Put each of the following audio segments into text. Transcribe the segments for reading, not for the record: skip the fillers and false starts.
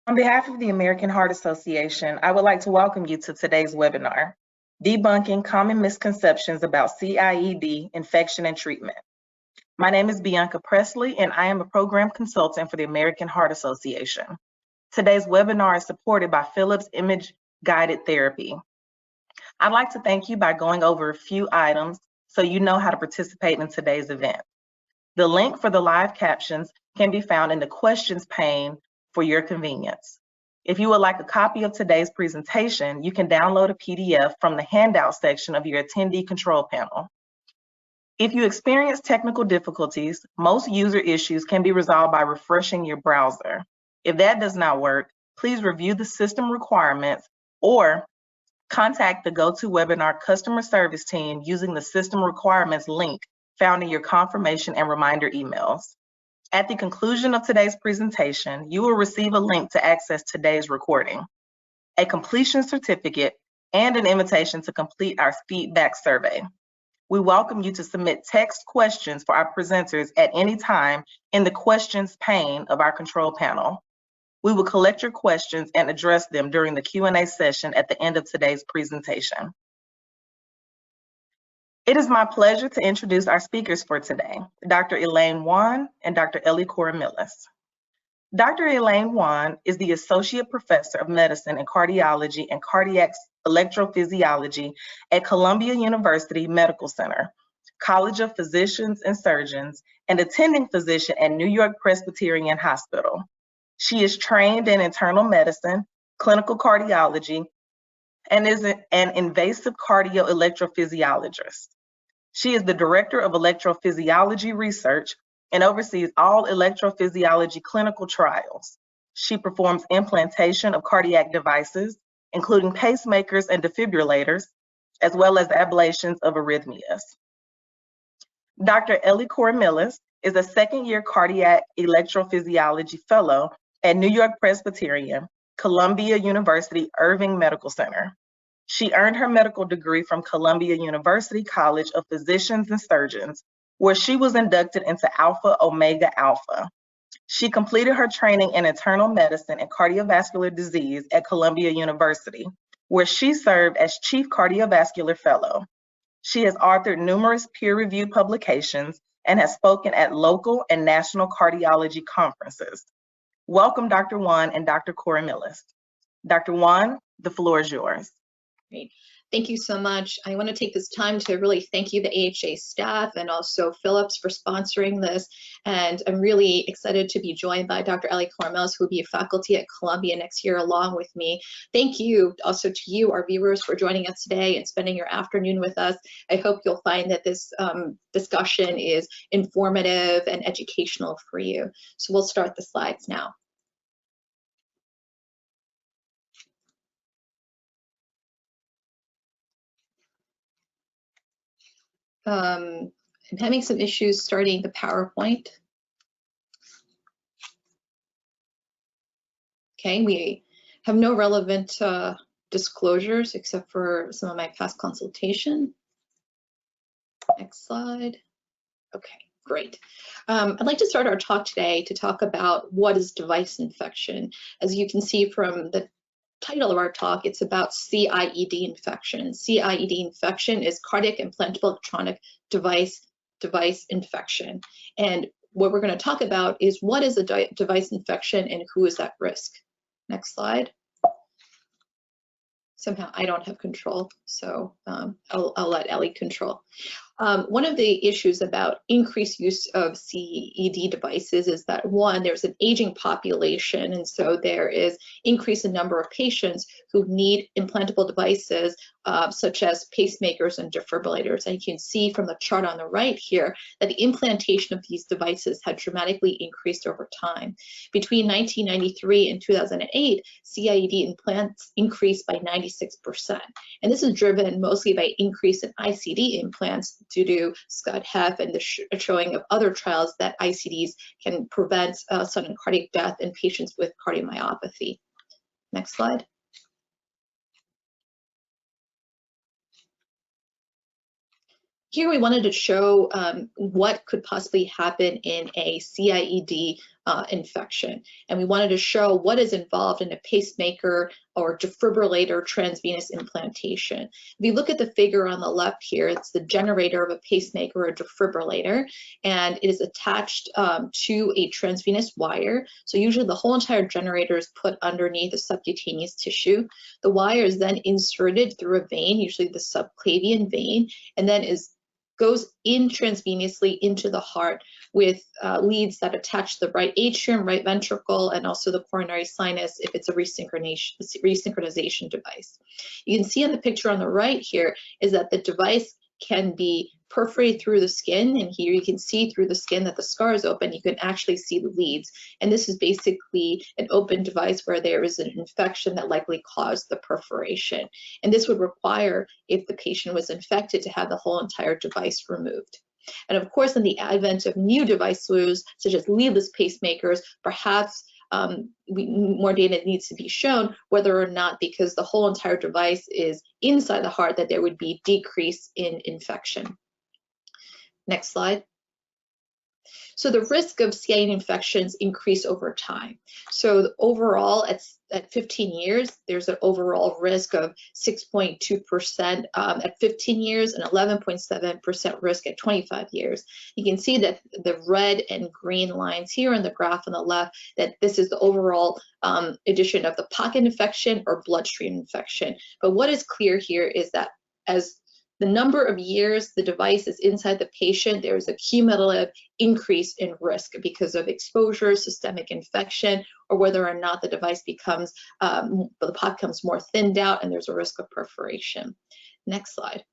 On behalf of the American Heart Association, I would like to welcome you to today's webinar, Debunking Common Misconceptions about CIED Infection and Treatment. My name is Bianca Presley, and I am a program consultant for the American Heart Association. Today's webinar is supported by Philips Image Guided Therapy. I'd like to thank you by going over a few items so you know how to participate in today's event. The link for the live captions can be found in the questions pane for your convenience. If you would like a copy of today's presentation, you can download a PDF from the handout section of your attendee control panel. If you experience technical difficulties, most user issues can be resolved by refreshing your browser. If that does not work, please review the system requirements or contact the GoToWebinar customer service team using the system requirements link found in your confirmation and reminder emails. At the conclusion of today's presentation, you will receive a link to access today's recording, a completion certificate, and an invitation to complete our feedback survey. We welcome you to submit text questions for our presenters at any time in the questions pane of our control panel. We will collect your questions and address them during the Q&A session at the end of today's presentation. It is my pleasure to introduce our speakers for today, Dr. Elaine Wan and Dr. Ellie Coromillas. Dr. Elaine Wan is the Associate Professor of Medicine and Cardiology and Cardiac Electrophysiology at Columbia University Medical Center, College of Physicians and Surgeons, and attending physician at New York Presbyterian Hospital. She is trained in internal medicine, clinical cardiology, and is an invasive cardio electrophysiologist. She is the Director of Electrophysiology Research and oversees all electrophysiology clinical trials. She performs implantation of cardiac devices, including pacemakers and defibrillators, as well as ablations of arrhythmias. Dr. Ellie Coromillas is a second-year cardiac electrophysiology fellow at New York Presbyterian, Columbia University Irving Medical Center. She earned her medical degree from Columbia University College of Physicians and Surgeons, where she was inducted into Alpha Omega Alpha. She completed her training in internal medicine and cardiovascular disease at Columbia University, where she served as Chief Cardiovascular Fellow. She has authored numerous peer-reviewed publications and has spoken at local and national cardiology conferences. Welcome, Dr. Wan and Dr. Coromillas. Dr. Wan, the floor is yours. Great. Thank you so much. I want to take this time to really thank you, the AHA staff, and also Philips for sponsoring this. And I'm really excited to be joined by Dr. Ellie Coromillas, who will be a faculty at Columbia next year along with me. Thank you also to you, our viewers, for joining us today and spending your afternoon with us. I hope you'll find that this discussion is informative and educational for you. So we'll start the slides now. I'm having some issues starting the PowerPoint. Okay, we have no relevant disclosures except for some of my past consultation. Next slide. Okay, great. I'd like to start our talk today to talk about what is device infection. As you can see from the title of our talk, it's about CIED infection. CIED infection is cardiac implantable electronic device infection. And what we're going to talk about is what is a device infection and who is at risk. Next slide. Somehow I don't have control, so I'll let Ellie control. One of the issues about increased use of CIED devices is that, one, there's an aging population, and so there is increase in number of patients who need implantable devices such as pacemakers and defibrillators. And you can see from the chart on the right here that the implantation of these devices had dramatically increased over time. Between 1993 and 2008, CIED implants increased by 96%. And this is driven mostly by increase in ICD implants due to Scott Heff and the showing of other trials that ICDs can prevent sudden cardiac death in patients with cardiomyopathy. Next slide. Here we wanted to show what could possibly happen in a CIED infection. And we wanted to show what is involved in a pacemaker or defibrillator transvenous implantation. If you look at the figure on the left here, it's the generator of a pacemaker or defibrillator, and it is attached to a transvenous wire. So usually the whole entire generator is put underneath the subcutaneous tissue. The wire is then inserted through a vein, usually the subclavian vein, and then goes in transvenously into the heart with leads that attach the right atrium, right ventricle, and also the coronary sinus if it's a resynchronization device. You can see in the picture on the right here is that the device can be perforated through the skin, and here you can see through the skin that the scar is open. You can actually see the leads, and this is basically an open device where there is an infection that likely caused the perforation, and this would require, if the patient was infected, to have the whole entire device removed. And of course, in the advent of new devices such as leadless pacemakers, perhaps more data needs to be shown whether or not, because the whole entire device is inside the heart, that there would be decrease in infection. Next slide. So the risk of CIED infections increase over time. So overall, at 15 years, there's an overall risk of 6.2% at 15 years and 11.7% risk at 25 years. You can see that the red and green lines here in the graph on the left, that this is the overall addition of the pocket infection or bloodstream infection. But what is clear here is that as the number of years the device is inside the patient, there is a cumulative increase in risk because of exposure, systemic infection, or whether or not the device becomes, the pod becomes more thinned out and there's a risk of perforation. Next slide.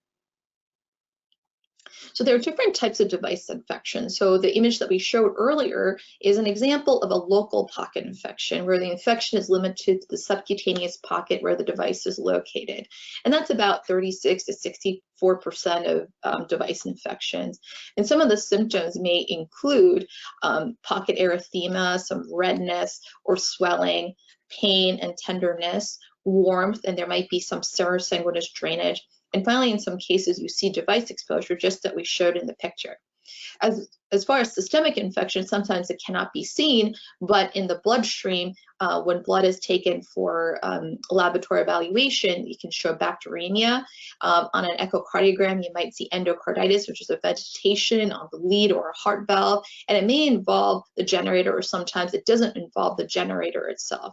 So there are different types of device infections. So the image that we showed earlier is an example of a local pocket infection where the infection is limited to the subcutaneous pocket where the device is located. And that's about 36 to 64% of device infections. And some of the symptoms may include pocket erythema, some redness or swelling, pain and tenderness, warmth, and there might be some serosanguinous drainage. And finally, in some cases, you see device exposure, just that we showed in the picture. As far as systemic infection, sometimes it cannot be seen, but in the bloodstream, when blood is taken for laboratory evaluation, you can show bacteremia. On an echocardiogram, you might see endocarditis, which is a vegetation on the lead or a heart valve, and it may involve the generator, or sometimes it doesn't involve the generator itself.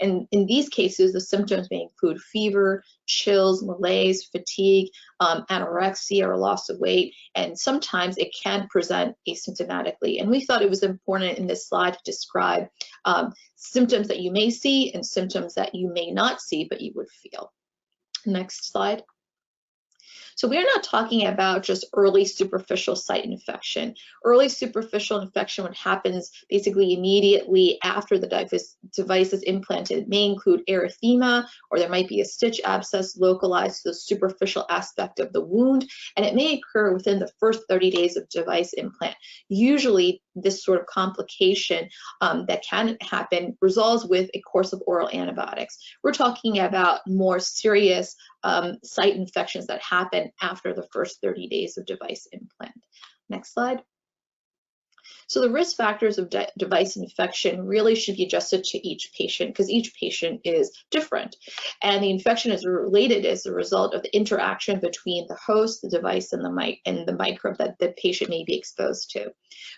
And in these cases, the symptoms may include fever, chills, malaise, fatigue, anorexia or loss of weight, and sometimes it can present asymptomatically. And we thought it was important in this slide to describe symptoms that you may see and symptoms that you may not see, but you would feel. Next slide. So we're not talking about just early superficial site infection. Early superficial infection, what happens basically immediately after the device is implanted, may include erythema, or there might be a stitch abscess localized to the superficial aspect of the wound, and it may occur within the first 30 days of device implant. Usually this sort of complication that can happen resolves with a course of oral antibiotics. We're talking about more serious site infections that happen after the first 30 days of device implant. Next slide. So the risk factors of device infection really should be adjusted to each patient because each patient is different. And the infection is related as a result of the interaction between the host, the device, and the microbe that the patient may be exposed to.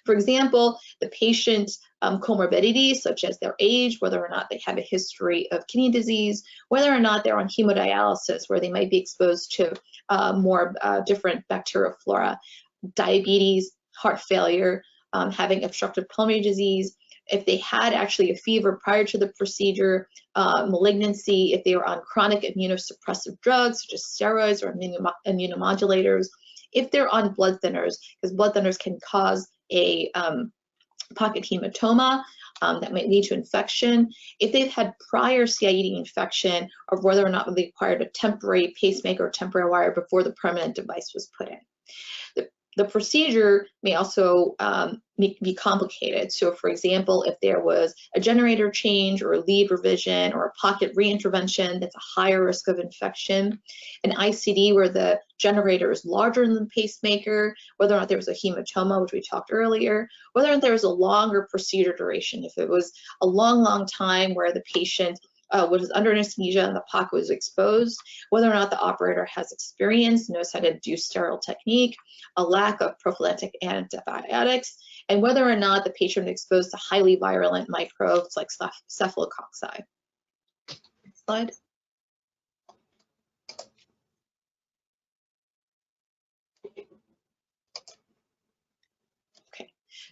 For example, the patient's comorbidities, such as their age, whether or not they have a history of kidney disease, whether or not they're on hemodialysis, where they might be exposed to more different bacterial flora, diabetes, heart failure, having obstructive pulmonary disease, if they had actually a fever prior to the procedure, malignancy, if they were on chronic immunosuppressive drugs such as steroids or immunomodulators, if they're on blood thinners, because blood thinners can cause a pocket hematoma that might lead to infection, if they've had prior CIED infection, or whether or not they required a temporary pacemaker or temporary wire before the permanent device was put in. The procedure may also be complicated. So for example, if there was a generator change or a lead revision or a pocket reintervention, that's a higher risk of infection. An ICD where the generator is larger than the pacemaker, whether or not there was a hematoma, which we talked earlier, whether or not there was a longer procedure duration. If it was a long time where the patient was under anesthesia and the pocket was exposed, whether or not the operator has experience, knows how to do sterile technique, a lack of prophylactic antibiotics, and whether or not the patient was exposed to highly virulent microbes like staphylococci. Next slide.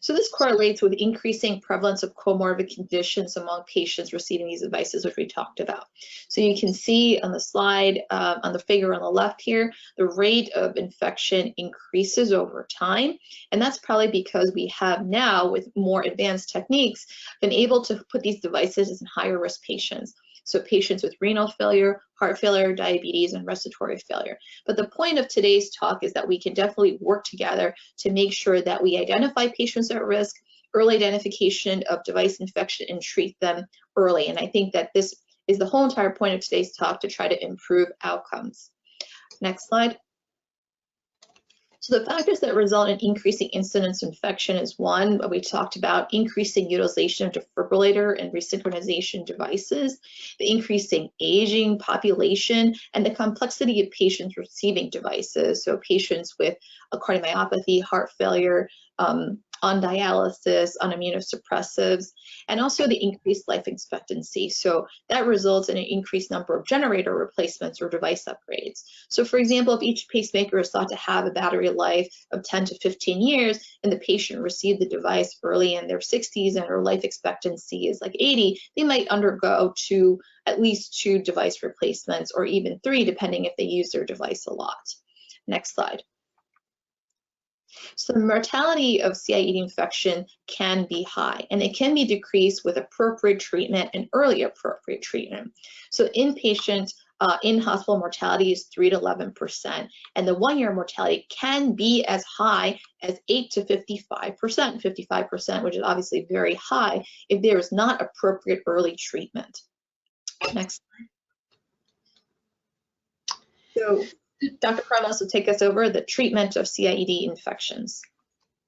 So this correlates with increasing prevalence of comorbid conditions among patients receiving these devices, which we talked about. So you can see on the slide, on the figure on the left here, the rate of infection increases over time. And that's probably because we have now, with more advanced techniques, been able to put these devices in higher risk patients. So patients with renal failure, heart failure, diabetes, and respiratory failure. But the point of today's talk is that we can definitely work together to make sure that we identify patients at risk, early identification of device infection, and treat them early. And I think that this is the whole entire point of today's talk, to try to improve outcomes. Next slide. So the factors that result in increasing incidence of infection is one, we talked about increasing utilization of defibrillator and resynchronization devices, the increasing aging population, and the complexity of patients receiving devices. So patients with a cardiomyopathy, heart failure, on dialysis, on immunosuppressives, and also the increased life expectancy. So that results in an increased number of generator replacements or device upgrades. So for example, if each pacemaker is thought to have a battery life of 10 to 15 years, and the patient received the device early in their 60s and their life expectancy is like 80, they might undergo at least two device replacements, or even 3, depending if they use their device a lot. Next slide. So the mortality of CIED infection can be high, and it can be decreased with appropriate treatment and early appropriate treatment. So inpatient in-hospital mortality is 3 to 11%, and the 1-year mortality can be as high as 8 to 55%, 55%, which is obviously very high if there is not appropriate early treatment. Next slide. So Dr. Carlos will take us over the treatment of CIED infections.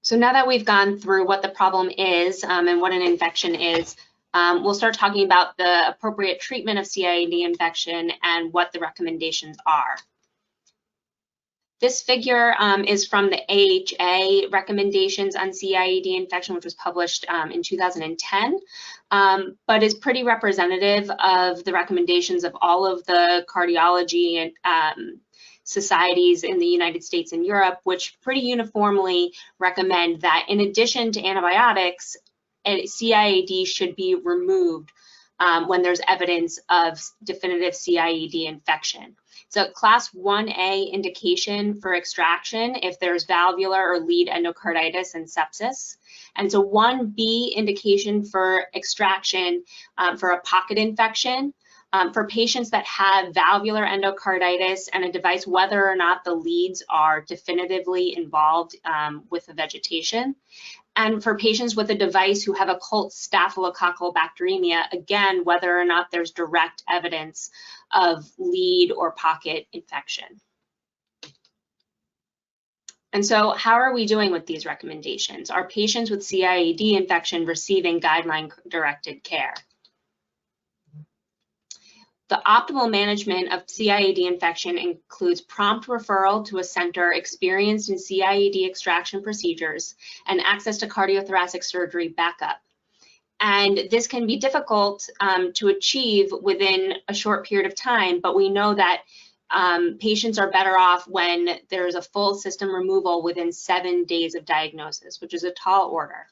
So now that we've gone through what the problem is and what an infection is, we'll start talking about the appropriate treatment of CIED infection and what the recommendations are. This figure is from the AHA recommendations on CIED infection, which was published in 2010, but is pretty representative of the recommendations of all of the cardiology and societies in the United States and Europe, which pretty uniformly recommend that in addition to antibiotics, CIED should be removed when there's evidence of definitive CIED infection. So class 1A indication for extraction if there's valvular or lead endocarditis and sepsis. And so 1B indication for extraction for a pocket infection. For patients that have valvular endocarditis and a device, whether or not the leads are definitively involved with the vegetation. And for patients with a device who have occult staphylococcal bacteremia, again, whether or not there's direct evidence of lead or pocket infection. And so how are we doing with these recommendations? Are patients with CIED infection receiving guideline-directed care? The optimal management of CIED infection includes prompt referral to a center experienced in CIED extraction procedures and access to cardiothoracic surgery backup. And this can be difficult to achieve within a short period of time, but we know that patients are better off when there's a full system removal within 7 days of diagnosis, which is a tall order.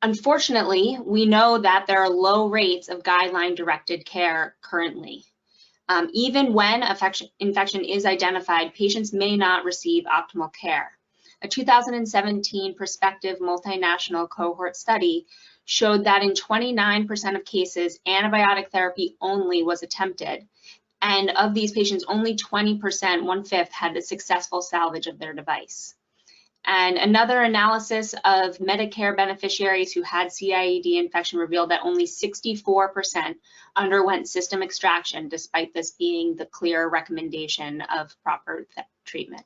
Unfortunately, we know that there are low rates of guideline-directed care currently. Even when infection is identified, patients may not receive optimal care. A 2017 prospective multinational cohort study showed that in 29% of cases, antibiotic therapy only was attempted, And of these patients, only 20%, 1/5, had a successful salvage of their device. And another analysis of Medicare beneficiaries who had CIED infection revealed that only 64% underwent system extraction, despite this being the clear recommendation of proper treatment.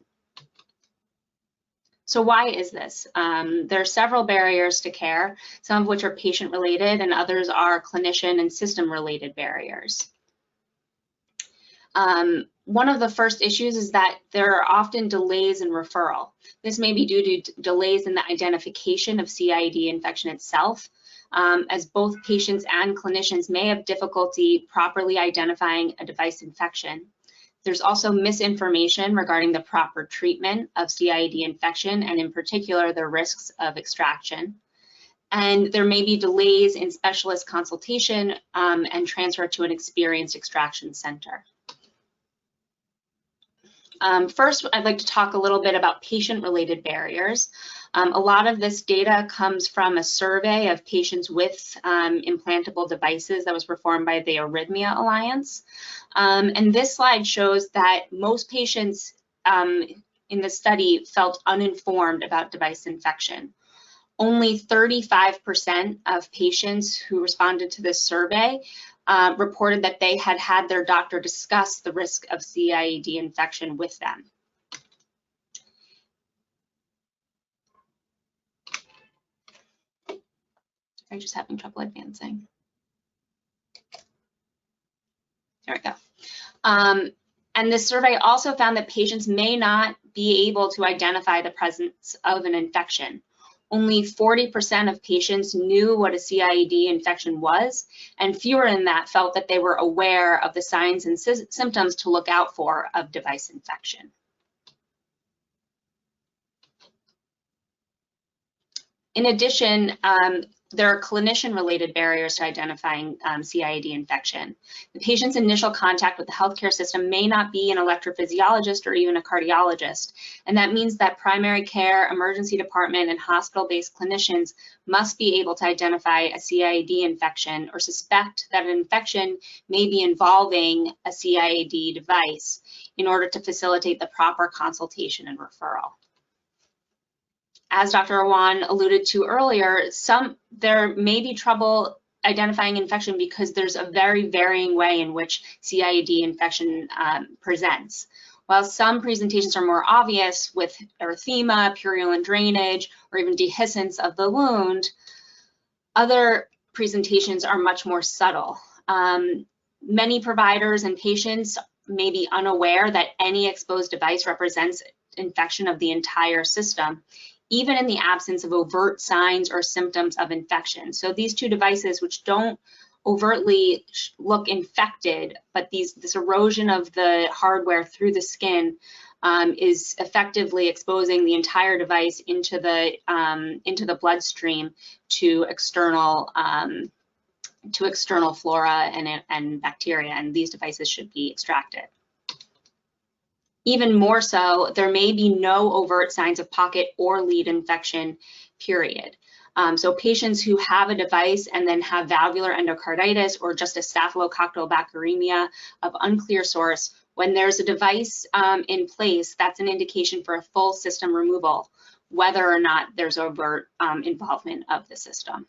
So why is this? There are several barriers to care, some of which are patient-related and others are clinician and system-related barriers. One of the first issues is that there are often delays in referral. This may be due to delays in the identification of CIED infection itself, as both patients and clinicians may have difficulty properly identifying a device infection. There's also misinformation regarding the proper treatment of CIED infection, and in particular, the risks of extraction. And there may be delays in specialist consultation and transfer to an experienced extraction center. First, I'd like to talk a little bit about patient-related barriers. A lot of this data comes from a survey of patients with implantable devices that was performed by the Arrhythmia Alliance. And this slide shows that most patients in the study felt uninformed about device infection. Only 35% of patients who responded to this survey reported that they had had their doctor discuss the risk of CIED infection with them. I'm just having trouble advancing. There we go. And this survey also found that patients may not be able to identify the presence of an infection. Only 40% of patients knew what a CIED infection was, and fewer than that felt that they were aware of the signs and symptoms to look out for of device infection. In addition, there are clinician-related barriers to identifying CIED infection. The patient's initial contact with the healthcare system may not be an electrophysiologist or even a cardiologist, and that means that primary care, emergency department, and hospital-based clinicians must be able to identify a CIED infection or suspect that an infection may be involving a CIED device in order to facilitate the proper consultation and referral. As Dr. Awan alluded to earlier, there may be trouble identifying infection because there's a very varying way in which CIED infection presents. While some presentations are more obvious with erythema, purulent drainage, or even dehiscence of the wound, other presentations are much more subtle. Many providers and patients may be unaware that any exposed device represents infection of the entire system, even in the absence of overt signs or symptoms of infection. So these two devices, which don't overtly look infected, but this erosion of the hardware through the skin is effectively exposing the entire device into the bloodstream to external flora and bacteria, and these devices should be extracted. Even more so, there may be no overt signs of pocket or lead infection, period. So patients who have a device and then have valvular endocarditis or just a staphylococcal bacteremia of unclear source, when there's a device in place, that's an indication for a full system removal, whether or not there's overt involvement of the system.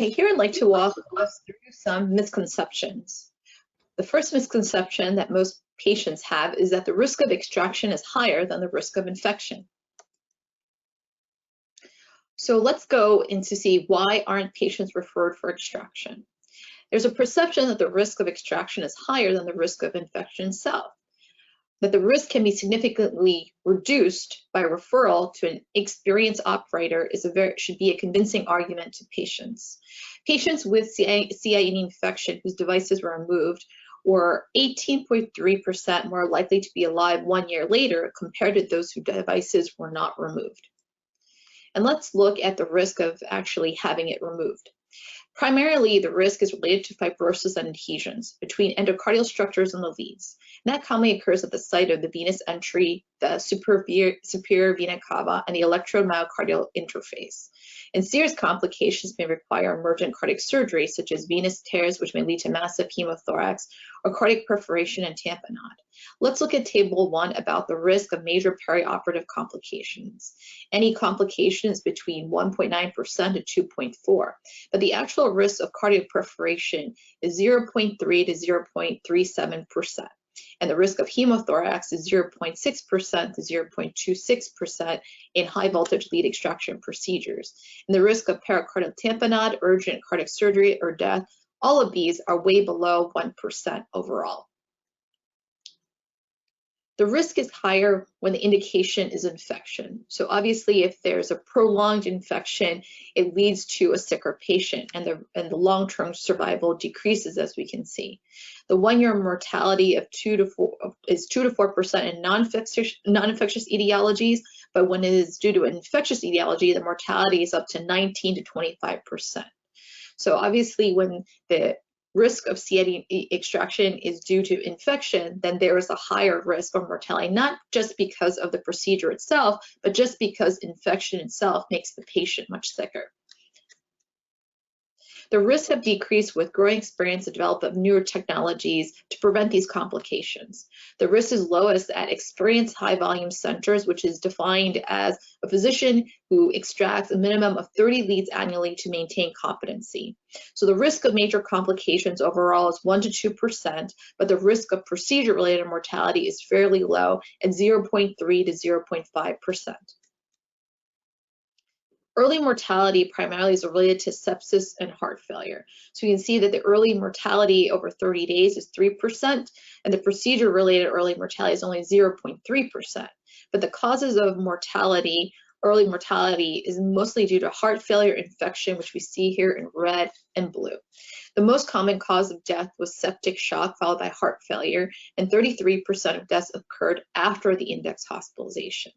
Okay, here I'd like to walk us through some misconceptions. The first misconception that most patients have is that the risk of extraction is higher than the risk of infection. So let's go in to see why aren't patients referred for extraction. There's a perception that the risk of extraction is higher than the risk of infection itself, that the risk can be significantly reduced by referral to an experienced operator should be a convincing argument to patients. Patients with CIED infection whose devices were removed were 18.3% more likely to be alive 1 year later compared to those whose devices were not removed. And let's look at the risk of actually having it removed. Primarily, the risk is related to fibrosis and adhesions between endocardial structures and the leads. And that commonly occurs at the site of the venous entry, the superior vena cava, and the electromyocardial interface. And serious complications may require emergent cardiac surgery, such as venous tears, which may lead to massive hemothorax, or cardiac perforation and tamponade. Let's look at Table 1 about the risk of major perioperative complications. Any complication is between 1.9% to 2.4%, but the actual risk of cardiac perforation is 0.3 to 0.37%. And the risk of hemothorax is 0.6% to 0.26% in high voltage lead extraction procedures. And the risk of pericardial tamponade, urgent cardiac surgery, or death, all of these are way below 1% overall. The risk is higher when the indication is infection. So obviously, if there's a prolonged infection, it leads to a sicker patient, and the long-term survival decreases, as we can see. The one-year mortality of 2 to 4% in non-infectious etiologies, but when it is due to an infectious etiology, the mortality is up to 19 to 25%. So obviously, when the risk of CIED extraction is due to infection, then there is a higher risk of mortality, not just because of the procedure itself, but just because infection itself makes the patient much sicker. The risks have decreased with growing experience and development of newer technologies to prevent these complications. The risk is lowest at experienced high volume centers, which is defined as a physician who extracts a minimum of 30 leads annually to maintain competency. So the risk of major complications overall is 1 to 2%, but the risk of procedure-related mortality is fairly low at 0.3 to 0.5%. Early mortality primarily is related to sepsis and heart failure. So you can see that the early mortality over 30 days is 3%, and the procedure-related early mortality is only 0.3%. But the causes of mortality, early mortality, is mostly due to heart failure, infection, which we see here in red and blue. The most common cause of death was septic shock followed by heart failure, and 33% of deaths occurred after the index hospitalization.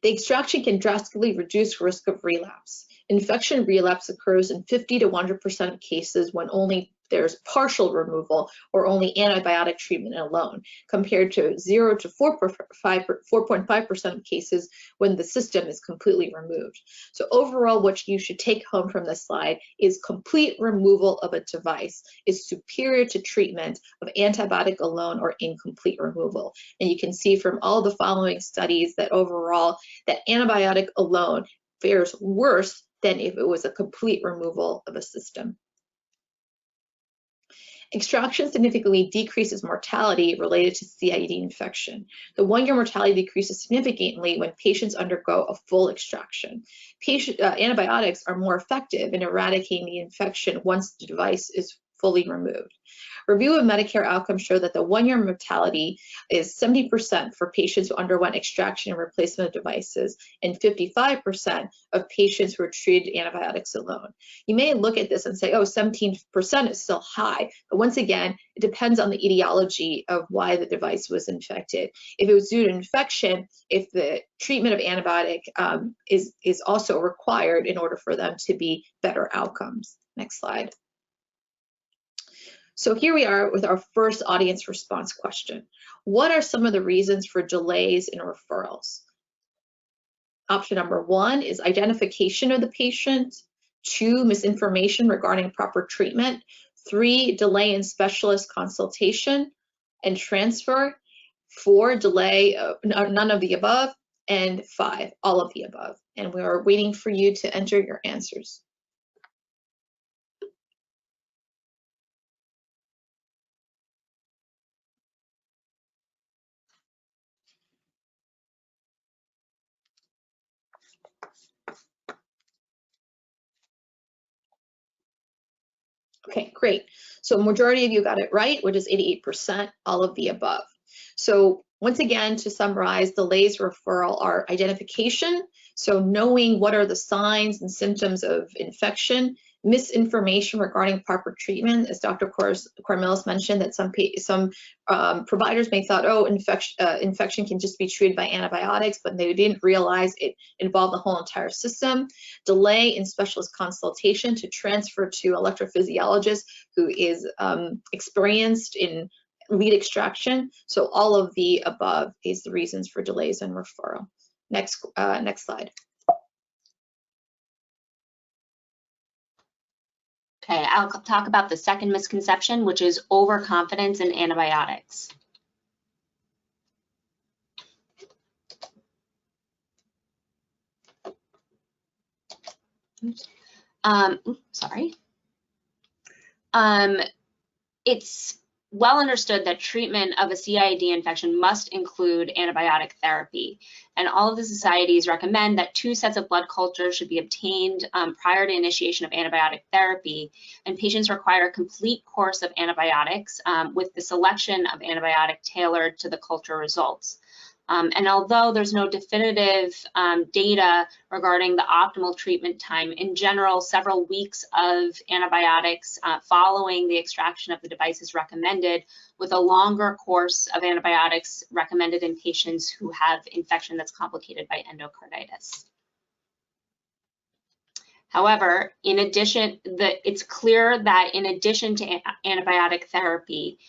The extraction can drastically reduce risk of relapse. Infection relapse occurs in 50 to 100% of cases when only there's partial removal or only antibiotic treatment alone, compared to 0 to 4.5% of cases when the system is completely removed. So overall, what you should take home from this slide is complete removal of a device is superior to treatment of antibiotic alone or incomplete removal. And you can see from all the following studies that overall, that antibiotic alone fares worse than if it was a complete removal of a system. Extraction significantly decreases mortality related to CIED infection. The one-year mortality decreases significantly when patients undergo a full extraction. Antibiotics are more effective in eradicating the infection once the device is fully removed. Review of Medicare outcomes show that the one-year mortality is 70% for patients who underwent extraction and replacement of devices, and 55% of patients who were treated antibiotics alone. You may look at this and say, oh, 17% is still high, but once again, it depends on the etiology of why the device was infected. If it was due to infection, if the treatment of antibiotic is also required in order for them to be better outcomes. Next slide. So here we are with our first audience response question. What are some of the reasons for delays in referrals? Option number 1 is identification of the patient. 2, misinformation regarding proper treatment. 3, delay in specialist consultation and transfer. 4, delay, none of the above. And 5, all of the above. And we are waiting for you to enter your answers. Okay, great. So majority of you got it right, which is 88%, all of the above. So once again, to summarize, delays referral are identification. So knowing what are the signs and symptoms of infection, misinformation regarding proper treatment, as Dr. Cormillis mentioned, that some providers may thought, oh, infection can just be treated by antibiotics, but they didn't realize it involved the whole entire system. Delay in specialist consultation to transfer to electrophysiologist who is experienced in lead extraction. So all of the above is the reasons for delays in referral. Next slide. Okay, I'll talk about the second misconception, which is overconfidence in antibiotics. It's well understood that treatment of a CIED infection must include antibiotic therapy. And all of the societies recommend that 2 sets of blood cultures should be obtained prior to initiation of antibiotic therapy. And patients require a complete course of antibiotics with the selection of antibiotic tailored to the culture results. And although there's no definitive data regarding the optimal treatment time, in general, several weeks of antibiotics following the extraction of the device is recommended, with a longer course of antibiotics recommended in patients who have infection that's complicated by endocarditis. However, in addition, it's clear that in addition to antibiotic therapy,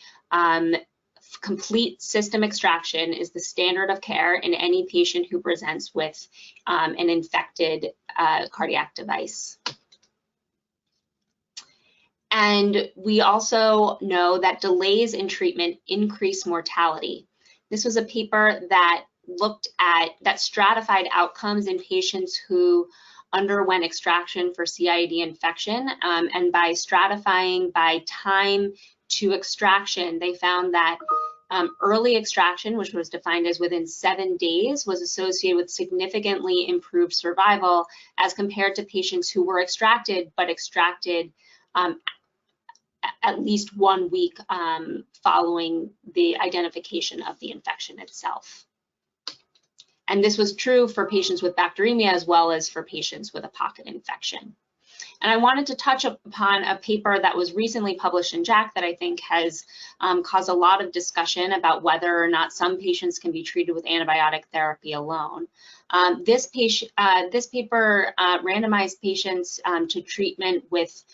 complete system extraction is the standard of care in any patient who presents with an infected cardiac device. And we also know that delays in treatment increase mortality. This was a paper that stratified outcomes in patients who underwent extraction for CIED infection, and by stratifying by time to extraction, they found that early extraction, which was defined as within 7 days, was associated with significantly improved survival as compared to patients who were extracted, but extracted at least 1 week following the identification of the infection itself. And this was true for patients with bacteremia as well as for patients with a pocket infection. And I wanted to touch upon a paper that was recently published in JACC that I think has caused a lot of discussion about whether or not some patients can be treated with antibiotic therapy alone. This paper randomized patients to treatment with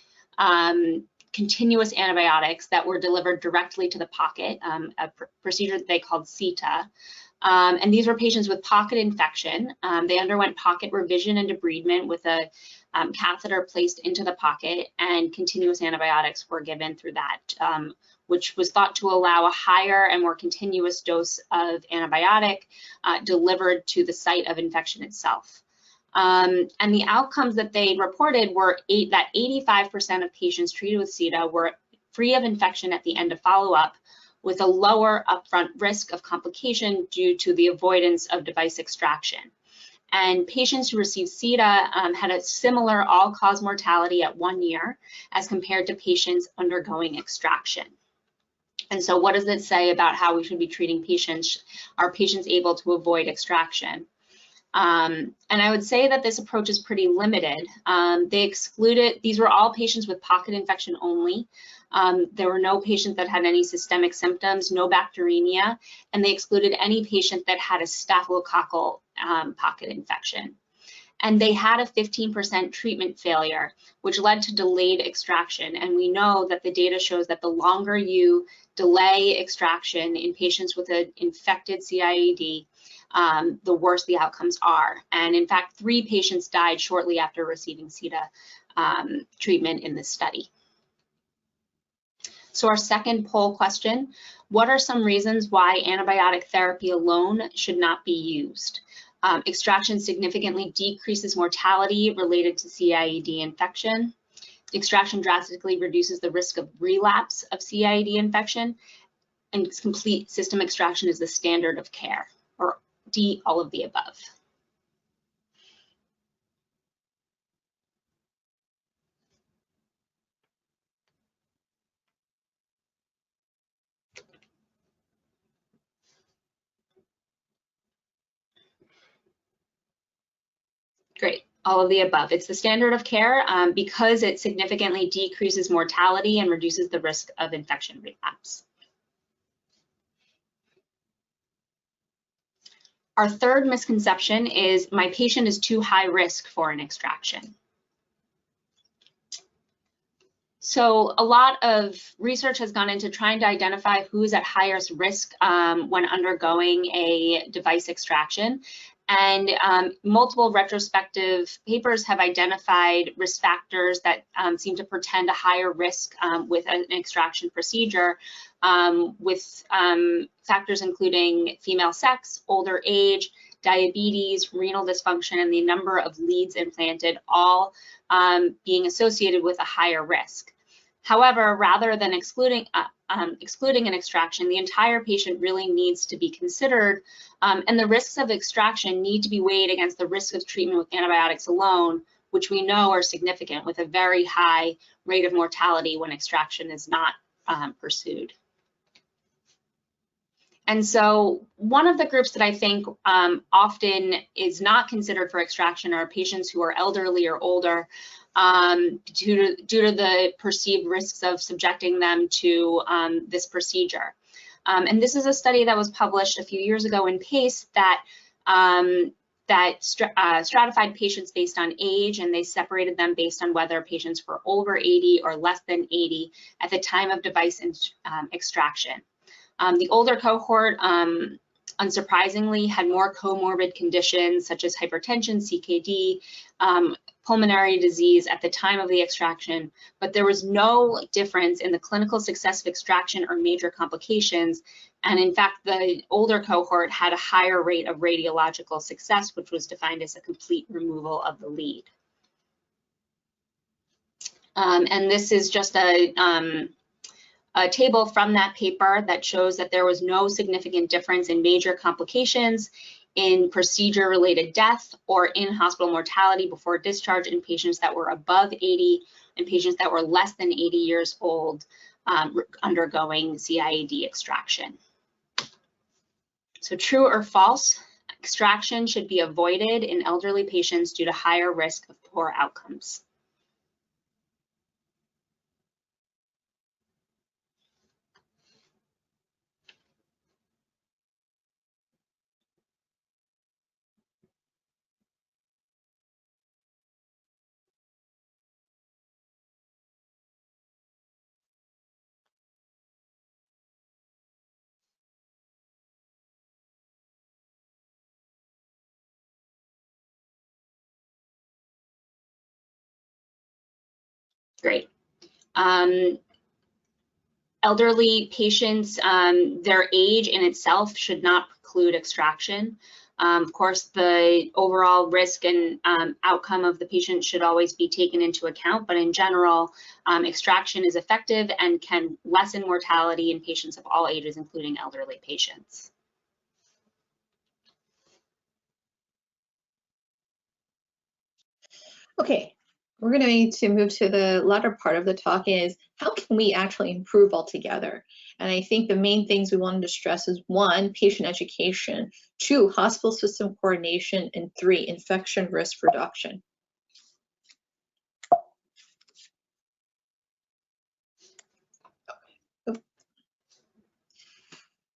continuous antibiotics that were delivered directly to the pocket, a procedure that they called CIED. And these were patients with pocket infection. They underwent pocket revision and debridement with a catheter placed into the pocket, and continuous antibiotics were given through that, which was thought to allow a higher and more continuous dose of antibiotic delivered to the site of infection itself. And the outcomes that they reported were that 85% of patients treated with CIED were free of infection at the end of follow-up, with a lower upfront risk of complication due to the avoidance of device extraction. And patients who received CIED had a similar all-cause mortality at 1 year as compared to patients undergoing extraction. And so what does it say about how we should be treating patients? Are patients able to avoid extraction? And I would say that this approach is pretty limited. They excluded, these were all patients with pocket infection only. There were no patients that had any systemic symptoms, no bacteremia, and they excluded any patient that had a staphylococcal pocket infection. And they had a 15% treatment failure, which led to delayed extraction. And we know that the data shows that the longer you delay extraction in patients with an infected CIED, the worse the outcomes are. And in fact, 3 patients died shortly after receiving CIED treatment in this study. So our second poll question, what are some reasons why antibiotic therapy alone should not be used? Extraction significantly decreases mortality related to CIED infection. Extraction drastically reduces the risk of relapse of CIED infection, and complete system extraction is the standard of care, or D, all of the above. Great. All of the above. It's the standard of care because it significantly decreases mortality and reduces the risk of infection relapse. Our third misconception is my patient is too high risk for an extraction. So a lot of research has gone into trying to identify who is at highest risk when undergoing a device extraction. And multiple retrospective papers have identified risk factors that seem to portend a higher risk with an extraction procedure, with factors including female sex, older age, diabetes, renal dysfunction, and the number of leads implanted, all being associated with a higher risk. However, rather than excluding an extraction, the entire patient really needs to be considered, and the risks of extraction need to be weighed against the risks of treatment with antibiotics alone, which we know are significant with a very high rate of mortality when extraction is not pursued. And so one of the groups that I think often is not considered for extraction are patients who are elderly or older, due to the perceived risks of subjecting them to this procedure. And this is a study that was published a few years ago in PACE that stratified patients based on age, and they separated them based on whether patients were over 80 or less than 80 at the time of device extraction. The older cohort, unsurprisingly, had more comorbid conditions such as hypertension, CKD, pulmonary disease at the time of the extraction, but there was no difference in the clinical success of extraction or major complications. And in fact, the older cohort had a higher rate of radiological success, which was defined as a complete removal of the lead. And this is just a table from that paper that shows that there was no significant difference in major complications, in procedure-related death, or in hospital mortality before discharge in patients that were above 80 and patients that were less than 80 years old undergoing CIED extraction. So true or false, extraction should be avoided in elderly patients due to higher risk of poor outcomes. Great. Elderly patients, their age in itself should not preclude extraction. Of course, the overall risk and outcome of the patient should always be taken into account, but in general, extraction is effective and can lessen mortality in patients of all ages, including elderly patients. Okay, we're going to need to move to the latter part of the talk is how can we actually improve altogether? And I think the main things we wanted to stress is 1, patient education, 2, hospital system coordination, and 3, infection risk reduction.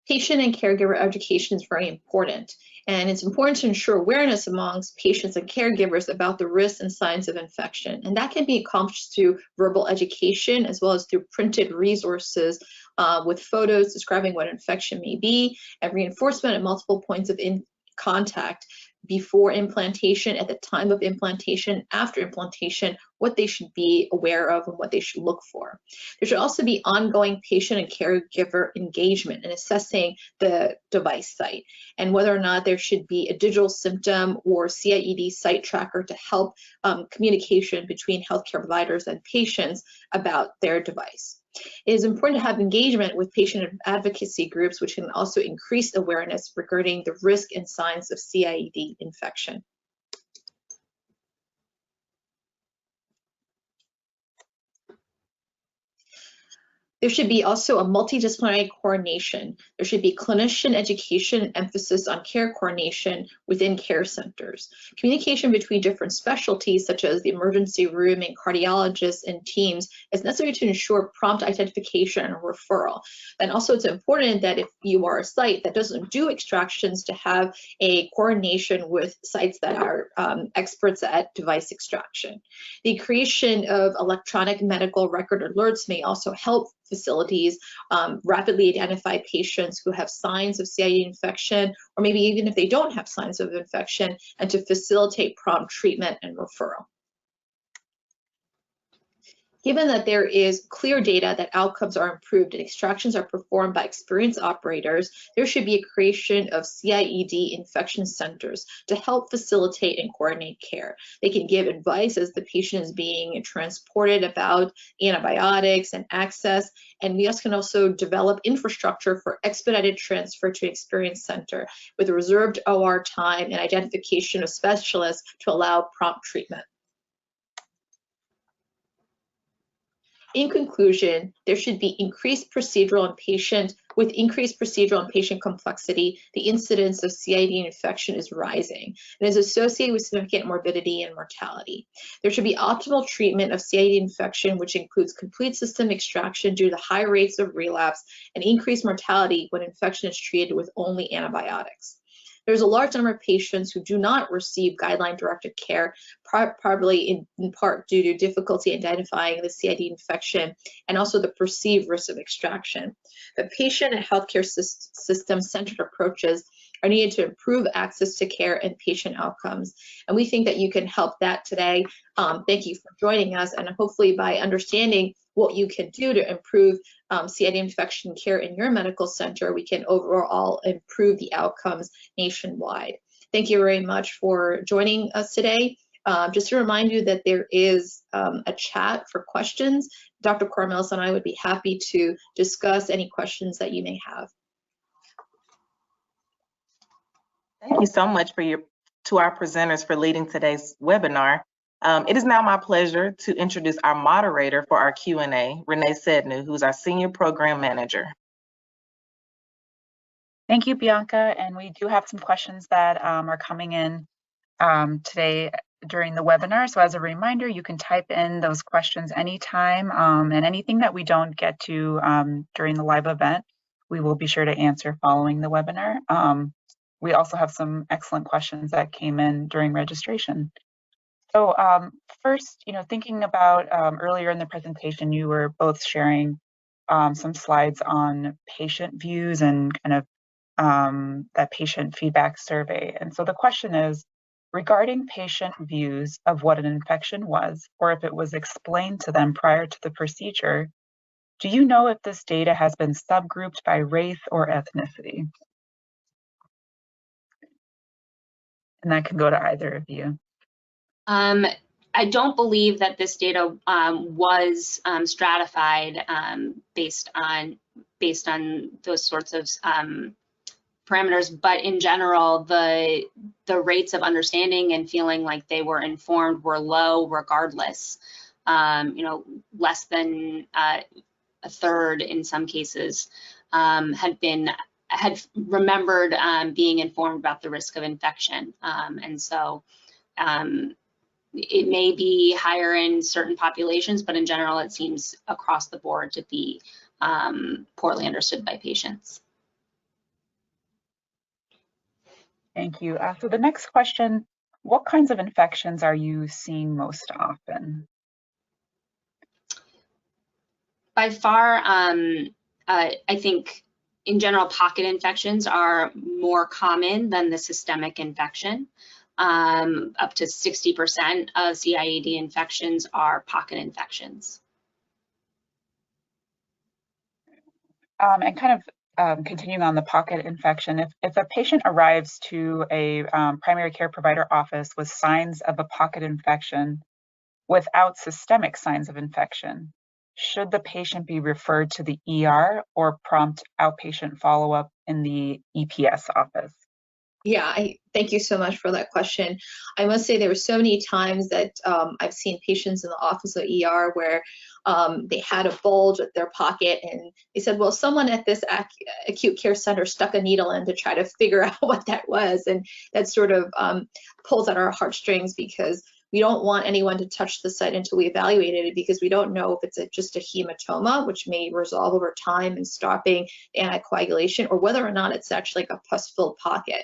Patient and caregiver education is very important, and it's important to ensure awareness amongst patients and caregivers about the risks and signs of infection. And that can be accomplished through verbal education as well as through printed resources with photos describing what infection may be, and reinforcement at multiple points of contact before implantation, at the time of implantation, after implantation, what they should be aware of and what they should look for. There should also be ongoing patient and caregiver engagement in assessing the device site and whether or not there should be a digital symptom or CIED site tracker to help communication between healthcare providers and patients about their device. It is important to have engagement with patient advocacy groups, which can also increase awareness regarding the risk and signs of CIED infection. There should be also a multidisciplinary coordination. There should be clinician education and emphasis on care coordination within care centers. Communication between different specialties, such as the emergency room and cardiologists and teams, is necessary to ensure prompt identification and referral. And also it's important that if you are a site that doesn't do extractions, to have a coordination with sites that are experts at device extraction. The creation of electronic medical record alerts may also help facilities rapidly identify patients who have signs of CIED infection, or maybe even if they don't have signs of infection, and to facilitate prompt treatment and referral. Given that there is clear data that outcomes are improved and extractions are performed by experienced operators, there should be a creation of CIED infection centers to help facilitate and coordinate care. They can give advice as the patient is being transported about antibiotics and access, and we can also develop infrastructure for expedited transfer to an experienced center with reserved OR time and identification of specialists to allow prompt treatment. In conclusion, there should be increased procedural and patient complexity. The incidence of CIED infection is rising and is associated with significant morbidity and mortality. There should be optimal treatment of CIED infection, which includes complete system extraction due to the high rates of relapse and increased mortality when infection is treated with only antibiotics. There's a large number of patients who do not receive guideline-directed care, probably in part due to difficulty identifying the CIED infection and also the perceived risk of extraction. The patient and healthcare system-centered approaches are needed to improve access to care and patient outcomes. And we think that you can help that today. Thank you for joining us, and hopefully by understanding what you can do to improve CIED infection care in your medical center, we can overall improve the outcomes nationwide. Thank you very much for joining us today. Just to remind you that there is a chat for questions. Dr. Cormillis and I would be happy to discuss any questions that you may have. Thank you so much to our presenters for leading today's webinar. It is now my pleasure to introduce our moderator for our Q&A, Renee Sednu, who's our Senior Program Manager. Thank you, Bianca. And we do have some questions that are coming in today during the webinar. So as a reminder, you can type in those questions anytime, and anything that we don't get to during the live event, we will be sure to answer following the webinar. We also have some excellent questions that came in during registration. So first, thinking about earlier in the presentation, you were both sharing some slides on patient views and kind of that patient feedback survey. And so the question is, regarding patient views of what an infection was, or if it was explained to them prior to the procedure, do you know if this data has been subgrouped by race or ethnicity? And that can go to either of you. I don't believe that this data was stratified based on those sorts of parameters, but in general, the rates of understanding and feeling like they were informed were low regardless. Less than a third in some cases had remembered being informed about the risk of infection, and so it may be higher in certain populations, but in general, it seems across the board to be poorly understood by patients. Thank you. So the next question, what kinds of infections are you seeing most often? By far, I think in general, pocket infections are more common than the systemic infection. Up to 60% of CIED infections are pocket infections. And kind of continuing on the pocket infection, if a patient arrives to a primary care provider office with signs of a pocket infection without systemic signs of infection, should the patient be referred to the ER or prompt outpatient follow-up in the EPS office? Yeah, thank you so much for that question. I must say there were so many times that I've seen patients in the office of ER where they had a bulge at their pocket, and they said, well, someone at this acute care center stuck a needle in to try to figure out what that was. And that sort of pulls at our heartstrings, because we don't want anyone to touch the site until we evaluated it, because we don't know if it's just a hematoma, which may resolve over time and stopping anticoagulation, or whether or not it's actually like a pus-filled pocket.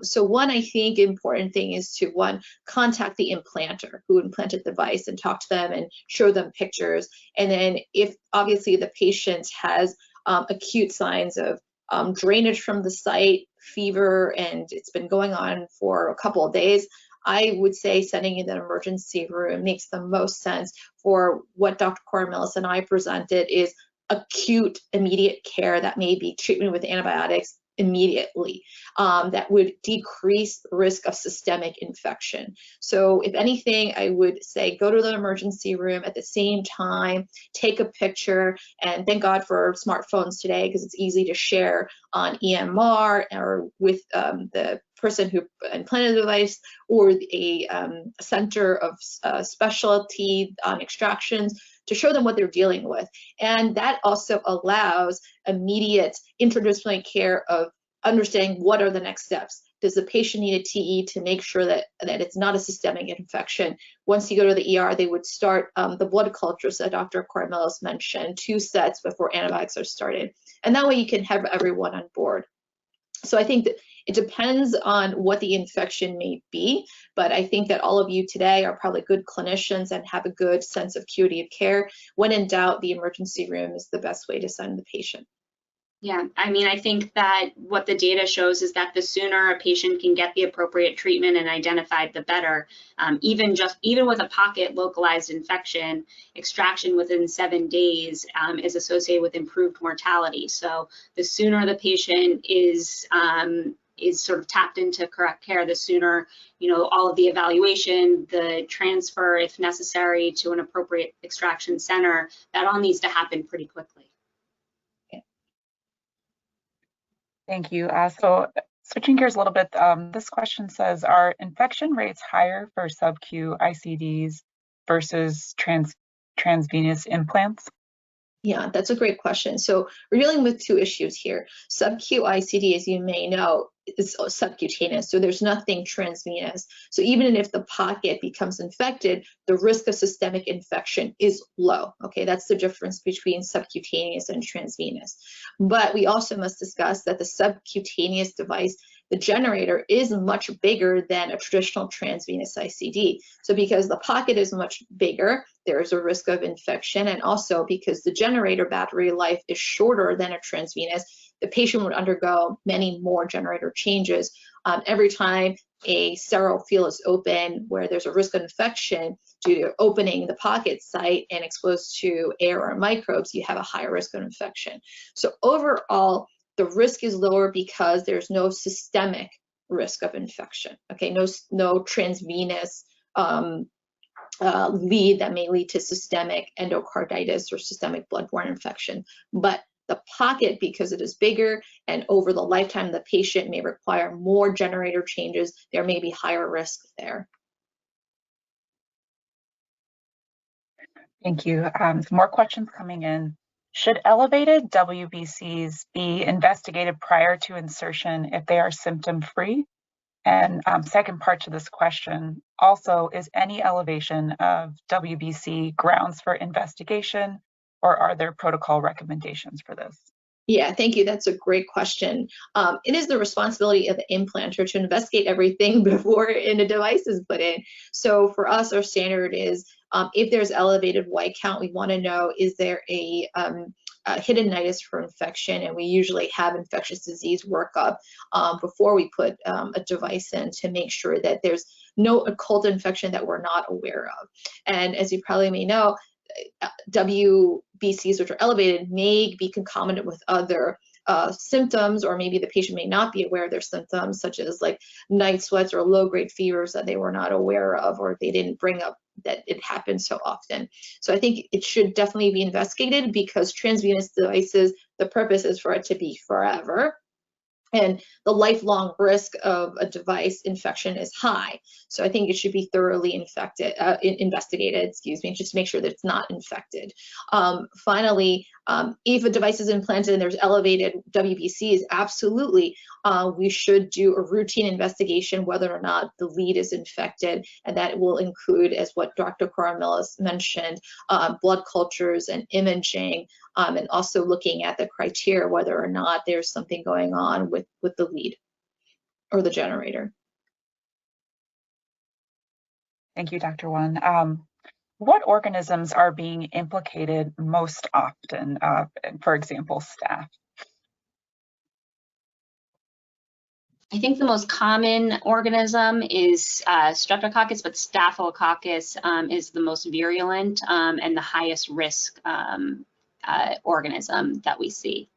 So one, I think, important thing is to, one, contact the implanter who implanted the device and talk to them and show them pictures. And then if obviously the patient has acute signs of drainage from the site, fever, and it's been going on for a couple of days, I would say sending in an emergency room makes the most sense. For what Dr. Cormillis and I presented is acute, immediate care that may be treatment with antibiotics immediately, that would decrease risk of systemic infection. So if anything, I would say go to the emergency room at the same time, take a picture, and thank God for smartphones today, because it's easy to share on EMR or with the person who implanted the device, or a center of specialty on extractions, to show them what they're dealing with. And that also allows immediate interdisciplinary care of understanding what are the next steps. Does the patient need a TE to make sure that it's not a systemic infection? Once you go to the ER, they would start the blood cultures that Dr. Cormillis mentioned, 2 sets before antibiotics are started. And that way you can have everyone on board. So I think that it depends on what the infection may be, but I think that all of you today are probably good clinicians and have a good sense of acuity of care. When in doubt, the emergency room is the best way to send the patient. Yeah, I mean, I think that what the data shows is that the sooner a patient can get the appropriate treatment and identified, the better. Even with a pocket localized infection, extraction within 7 days is associated with improved mortality. So the sooner the patient is sort of tapped into correct care, the sooner, you know, all of the evaluation, the transfer, if necessary, to an appropriate extraction center, that all needs to happen pretty quickly. Thank you. So switching gears a little bit, this question says, are infection rates higher for sub-Q ICDs versus transvenous implants? Yeah, that's a great question. So we're dealing with 2 issues here. Sub-Q ICD, as you may know, is subcutaneous, so there's nothing transvenous. So even if the pocket becomes infected, the risk of systemic infection is low. Okay, that's the difference between subcutaneous and transvenous. But we also must discuss that the subcutaneous device, the generator, is much bigger than a traditional transvenous ICD. So because the pocket is much bigger, there is a risk of infection, and also because the generator battery life is shorter than a transvenous, the patient would undergo many more generator changes. Every time a sterile field is open where there's a risk of infection due to opening the pocket site and exposed to air or microbes, you have a higher risk of infection. So overall, the risk is lower because there's no systemic risk of infection. Okay, no transvenous lead that may lead to systemic endocarditis or systemic bloodborne infection. But the pocket, because it is bigger and over the lifetime the patient may require more generator changes, there may be higher risk there. Thank you. Some more questions coming in. Should elevated WBCs be investigated prior to insertion if they are symptom-free? And second part to this question, also, is any elevation of WBC grounds for investigation, or are there protocol recommendations for this? Yeah, thank you. That's a great question. It is the responsibility of the implanter to investigate everything before a device is put in. So for us, our standard is if there's elevated white count, we want to know, is there a hidden-itis for infection, and we usually have infectious disease workup before we put a device in to make sure that there's no occult infection that we're not aware of. And as you probably may know, WBCs which are elevated may be concomitant with other symptoms, or maybe the patient may not be aware of their symptoms, such as like night sweats or low-grade fevers that they were not aware of, or they didn't bring up that it happens so often. So I think it should definitely be investigated, because transvenous devices, the purpose is for it to be forever. And the lifelong risk of a device infection is high. So I think it should be thoroughly investigated, just to make sure that it's not infected. Finally, if a device is implanted and there's elevated WBCs, absolutely, we should do a routine investigation whether or not the lead is infected, and that will include, as what Dr. Koramillas mentioned, blood cultures and imaging, and also looking at the criteria whether or not there's something going on with the lead or the generator. Thank you, Dr. Wan. What organisms are being implicated most often, for example, staph? I think the most common organism is Streptococcus, but Staphylococcus is the most virulent and the highest risk organism that we see.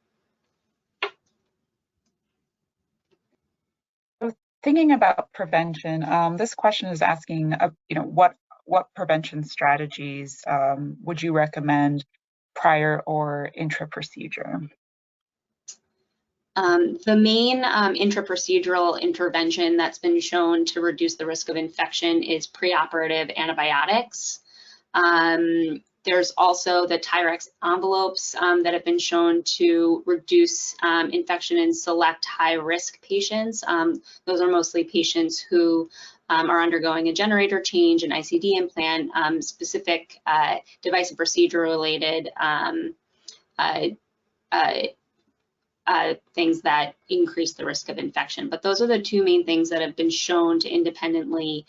Thinking about prevention, this question is asking, what prevention strategies would you recommend prior or intra-procedure? The main intraprocedural intervention that's been shown to reduce the risk of infection is preoperative antibiotics. There's also the Tyrex envelopes that have been shown to reduce infection in select high-risk patients. Those are mostly patients who are undergoing a generator change, an ICD implant, specific device and procedure-related things that increase the risk of infection. But those are the two main things that have been shown to independently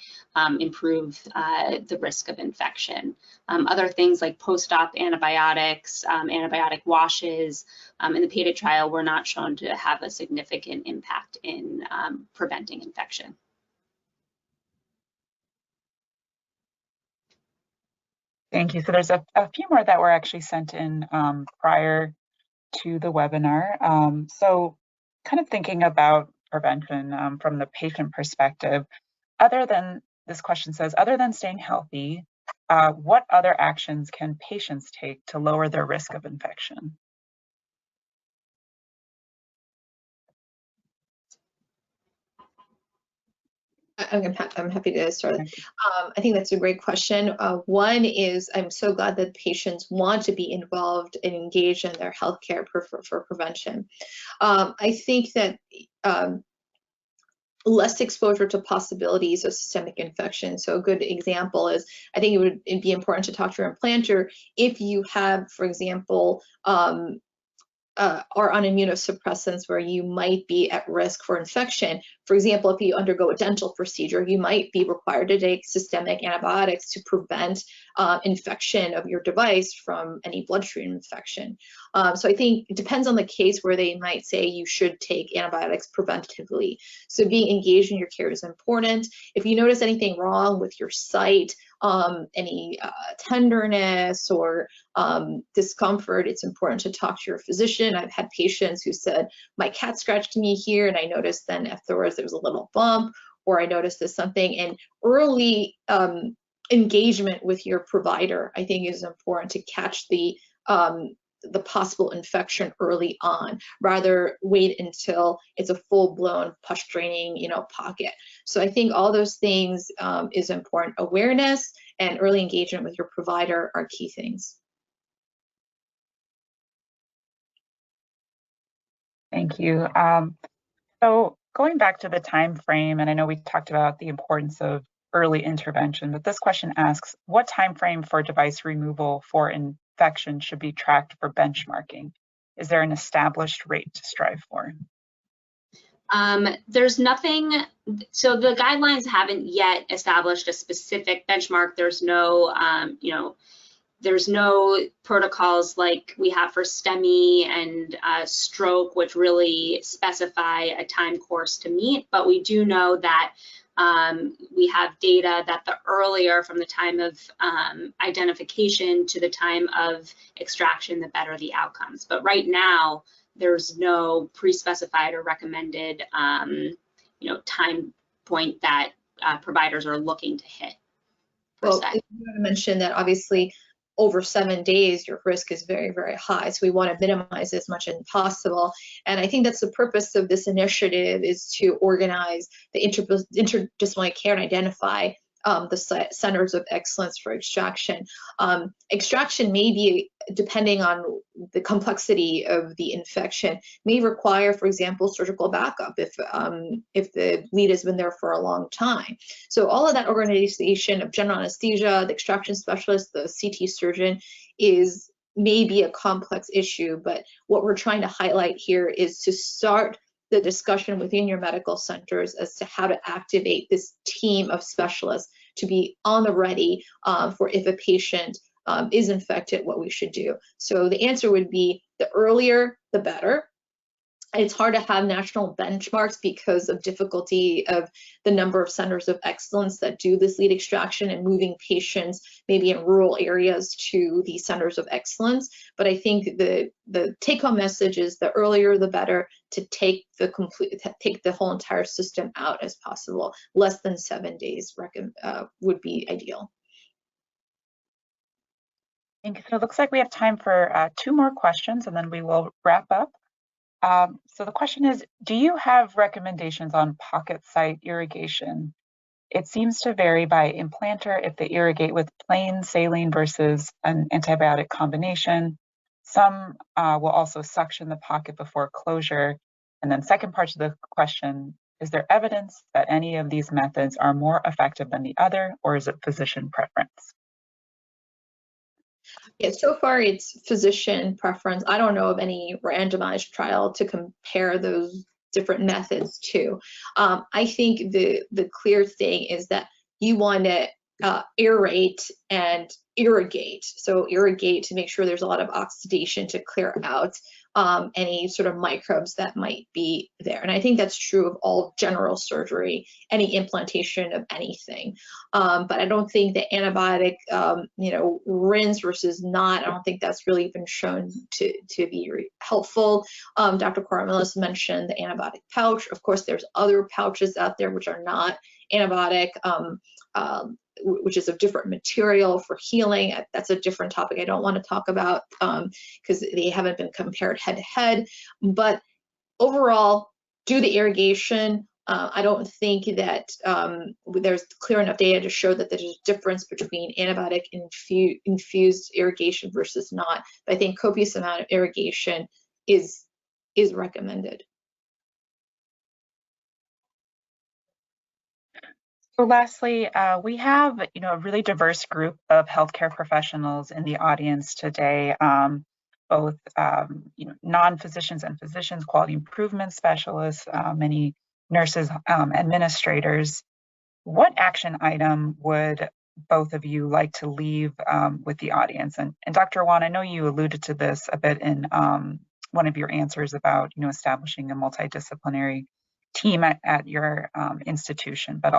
improve the risk of infection. Other things like post-op antibiotics, antibiotic washes in the PADET trial were not shown to have a significant impact in preventing infection. Thank you. So there's a few more that were actually sent in prior to the webinar. So kind of thinking about prevention from the patient perspective, this question says, other than staying healthy, what other actions can patients take to lower their risk of infection? I'm happy to start. I think that's a great question. One is, I'm so glad that patients want to be involved and engaged in their healthcare for prevention. I think that less exposure to possibilities of systemic infection. So a good example is, I think it'd be important to talk to your implanter if you have, for example, are on immunosuppressants where you might be at risk for infection. For example, if you undergo a dental procedure, you might be required to take systemic antibiotics to prevent infection of your device from any bloodstream infection. So I think it depends on the case where they might say you should take antibiotics preventatively. So being engaged in your care is important. If you notice anything wrong with your site, any tenderness or discomfort, it's important to talk to your physician. I've had patients who said, my cat scratched me here and I noticed then afterwards there was a little bump, or I noticed there's something. And early engagement with your provider, I think, is important to catch the possible infection early on, rather wait until it's a full-blown pus draining, pocket. So I think all those things is important. Awareness and early engagement with your provider are key things. Thank you. So going back to the time frame, and I know we talked about the importance of early intervention, but this question asks, what time frame for device removal for infection should be tracked for benchmarking? Is there an established rate to strive for? There's nothing, so the guidelines haven't yet established a specific benchmark. There's no, there's no protocols like we have for STEMI and stroke, which really specify a time course to meet, but we do know that we have data that the earlier from the time of identification to the time of extraction, the better the outcomes. But right now, there's no pre-specified or recommended, time point that providers are looking to hit. Well, I want to mention that obviously over 7 days, your risk is very, very high. So we want to minimize as much as possible. And I think that's the purpose of this initiative, is to organize the interdisciplinary care and identify the centers of excellence for extraction. Extraction may be, depending on the complexity of the infection, may require, for example, surgical backup if the bleed has been there for a long time. So all of that organization of general anesthesia, the extraction specialist, the CT surgeon is maybe a complex issue, but what we're trying to highlight here is to start the discussion within your medical centers as to how to activate this team of specialists to be on the ready for if a patient is infected, what we should do. So the answer would be the earlier, the better. It's hard to have national benchmarks because of difficulty of the number of centers of excellence that do this lead extraction and moving patients maybe in rural areas to the centers of excellence. But I think the take-home message is the earlier the better, to take the whole entire system out as possible. Less than 7 days would be ideal. Thank you. So it looks like we have time for 2 more questions, and then we will wrap up. So the question is, do you have recommendations on pocket site irrigation? It seems to vary by implanter if they irrigate with plain saline versus an antibiotic combination. Some will also suction the pocket before closure. And then second part of the question, is there evidence that any of these methods are more effective than the other, or is it physician preference? Yeah, so far it's physician preference. I don't know of any randomized trial to compare those different methods to. I think the clear thing is that you want to aerate and irrigate. So irrigate to make sure there's a lot of oxidation to clear out any sort of microbes that might be there. And I think that's true of all general surgery, any implantation of anything. But I don't think the antibiotic, rinse versus not, I don't think that's really been shown to be helpful. Dr. Coromillas mentioned the antibiotic pouch. Of course, there's other pouches out there which are not antibiotic, which is a different material for healing. That's a different topic I don't want to talk about because they haven't been compared head to head. But overall, do the irrigation. I don't think that there's clear enough data to show that there's a difference between antibiotic infused irrigation versus not. But I think copious amount of irrigation is recommended. So lastly, we have a really diverse group of healthcare professionals in the audience today, both non-physicians and physicians, quality improvement specialists, many nurses, administrators. What action item would both of you like to leave with the audience? And Dr. Wan, I know you alluded to this a bit in one of your answers about establishing a multidisciplinary team at your institution, but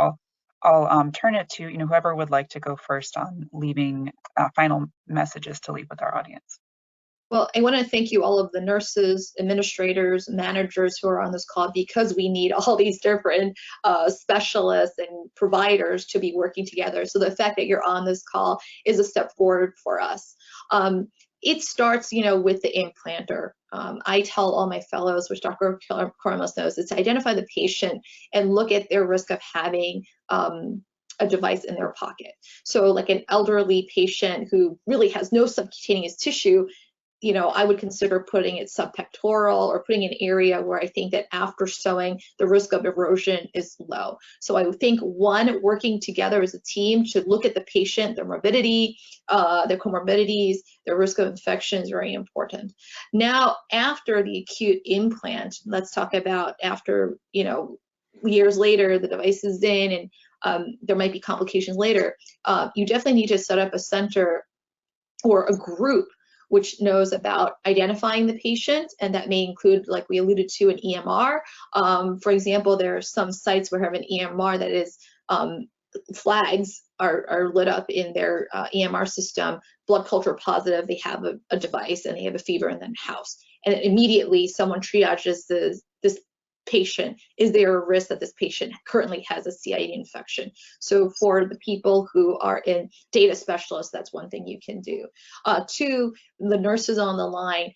I'll turn it to whoever would like to go first on leaving final messages to leave with our audience. Well, I want to thank you all of the nurses, administrators, managers who are on this call, because we need all these different specialists and providers to be working together. So the fact that you're on this call is a step forward for us. It starts, with the implanter. I tell all my fellows, which Dr. Coromillas knows, is to identify the patient and look at their risk of having a device in their pocket. So like an elderly patient who really has no subcutaneous tissue, I would consider putting it subpectoral or putting an area where I think that after sewing, the risk of erosion is low. So I would think, one, working together as a team to look at the patient, their morbidity, their comorbidities, their risk of infection is very important. Now, after the acute implant, let's talk about after, years later, the device is in and there might be complications later. You definitely need to set up a center or a group which knows about identifying the patient, and that may include, like we alluded to, an EMR. For example, there are some sites where have an EMR that is flags are lit up in their EMR system, blood culture positive, they have a device and they have a fever in the house. And immediately someone triages this patient, is there a risk that this patient currently has a CIED infection? So for the people who are in data specialists, that's one thing you can do. Two, the nurses on the line,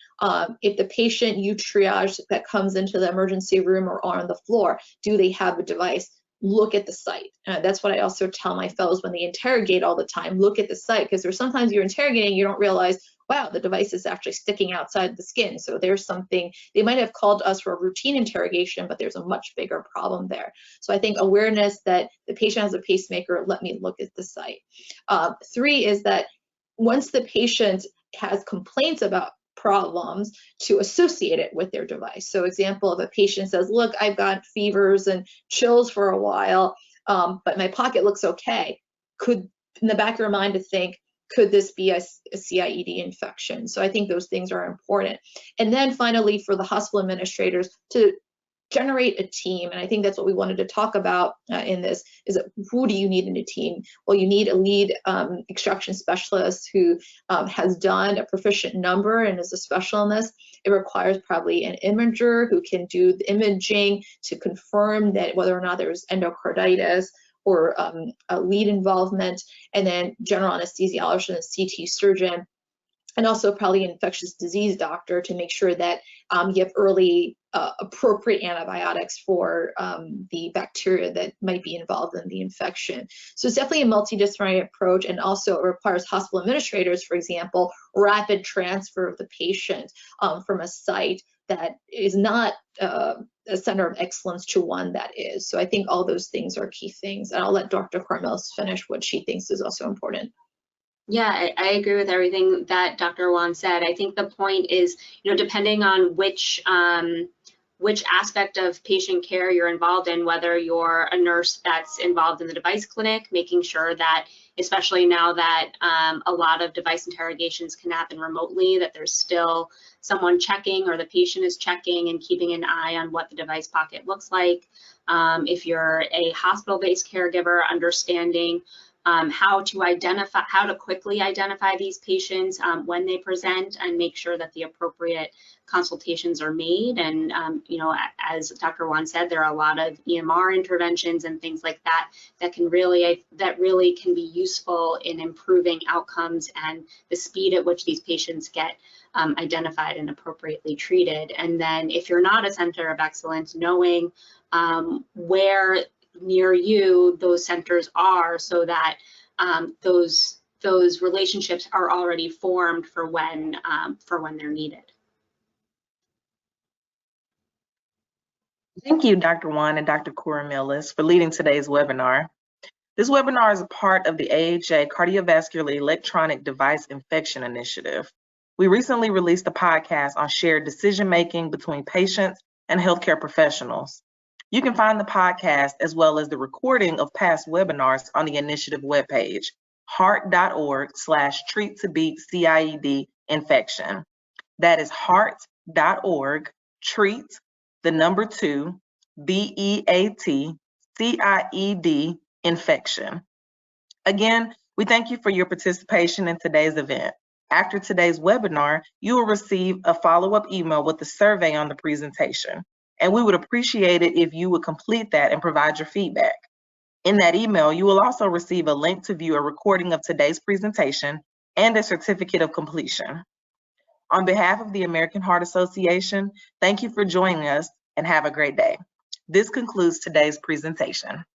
if the patient you triage that comes into the emergency room or on the floor, do they have a device? Look at the site. That's what I also tell my fellows when they interrogate all the time. Look at the site, because there's sometimes you're interrogating, you don't realize, wow, the device is actually sticking outside the skin. So there's something, they might have called us for a routine interrogation, but there's a much bigger problem there. So I think awareness that the patient has a pacemaker, let me look at the site. Three is that once the patient has complaints about problems, to associate it with their device. So example, if a patient says, look, I've got fevers and chills for a while, but my pocket looks okay, could, in the back of your mind, to think, could this be a CIED infection? So I think those things are important. And then finally, for the hospital administrators to generate a team, and I think that's what we wanted to talk about in this, is that who do you need in a team? Well, you need a lead extraction specialist who has done a proficient number and is a special in this. It requires probably an imager who can do the imaging to confirm that whether or not there's endocarditis or a lead involvement, and then general anesthesiologist and a CT surgeon, and also probably an infectious disease doctor to make sure that you have early appropriate antibiotics for the bacteria that might be involved in the infection. So it's definitely a multidisciplinary approach, and also it requires hospital administrators, for example, rapid transfer of the patient from a site that is not a center of excellence to one that is. So I think all those things are key things, and I'll let Dr. Cormillis finish what she thinks is also important. Yeah, I agree with everything that Dr. Wan said. I think the point is, depending on which aspect of patient care you're involved in, whether you're a nurse that's involved in the device clinic, making sure that, especially now that a lot of device interrogations can happen remotely, that there's still someone checking, or the patient is checking and keeping an eye on what the device pocket looks like. If you're a hospital-based caregiver, understanding how to quickly identify these patients when they present, and make sure that the appropriate consultations are made. And as Dr. Wan said, there are a lot of EMR interventions and things like that that really can be useful in improving outcomes and the speed at which these patients get identified and appropriately treated. And then if you're not a center of excellence, knowing where near you those centers are, so that those relationships are already formed for when they're needed. Thank you, Dr. Wan and Dr. Cormillis, for leading today's webinar. This webinar is a part of the AHA Cardiovascular Electronic Device Infection Initiative. We recently released a podcast on shared decision-making between patients and healthcare professionals. You can find the podcast as well as the recording of past webinars on the initiative webpage, heart.org/treat-to-beat-CIED infection. That is heart.org/treat-to-beat-CIED infection. Again, we thank you for your participation in today's event. After today's webinar, you will receive a follow-up email with a survey on the presentation, and we would appreciate it if you would complete that and provide your feedback. In that email, you will also receive a link to view a recording of today's presentation and a certificate of completion. On behalf of the American Heart Association, thank you for joining us and have a great day. This concludes today's presentation.